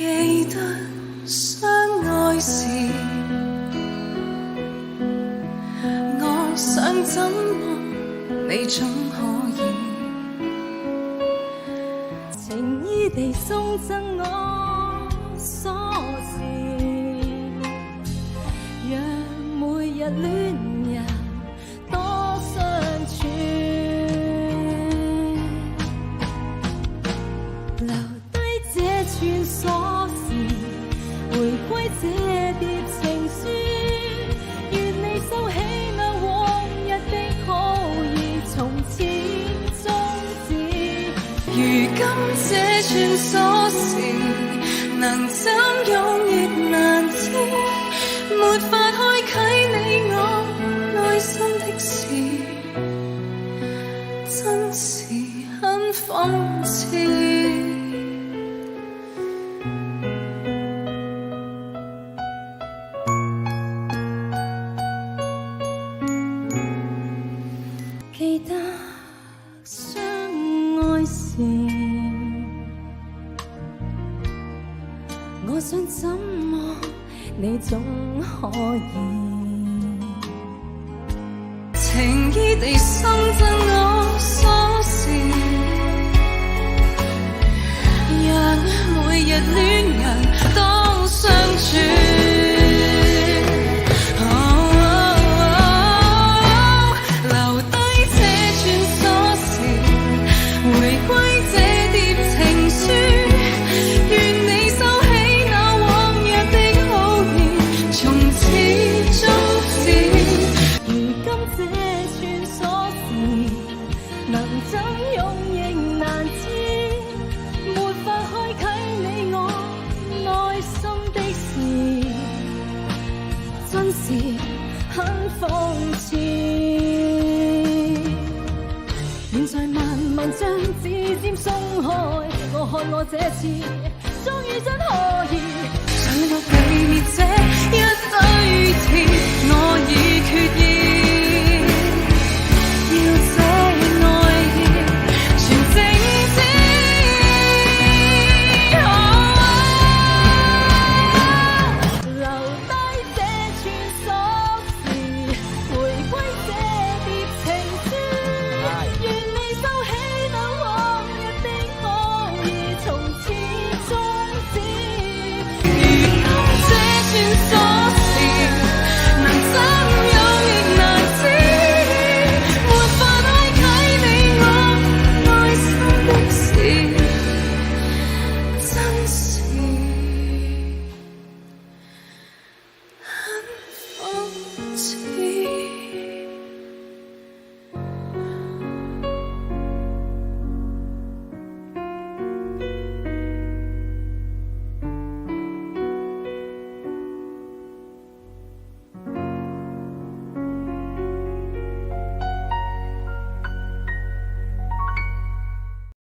記得相愛時，我想怎麼你總可以情意地送贈我鎖匙，讓每日戀人多相處，留低這串鎖匙，回歸這疊情書，願你收起那往日的好意，從此終止。如今這串鎖匙能怎用亦難知，沒法開啟你我內心的事，真是很諷刺。記得相愛時，我想怎麼你總可以情意地送贈我鎖匙，讓每日戀人都相處。真是很諷刺，現在慢慢將指尖鬆開，我看我這次終於真可以想要避滅這一堆鐵，我已決意要這愛意全靜止。很諷刺。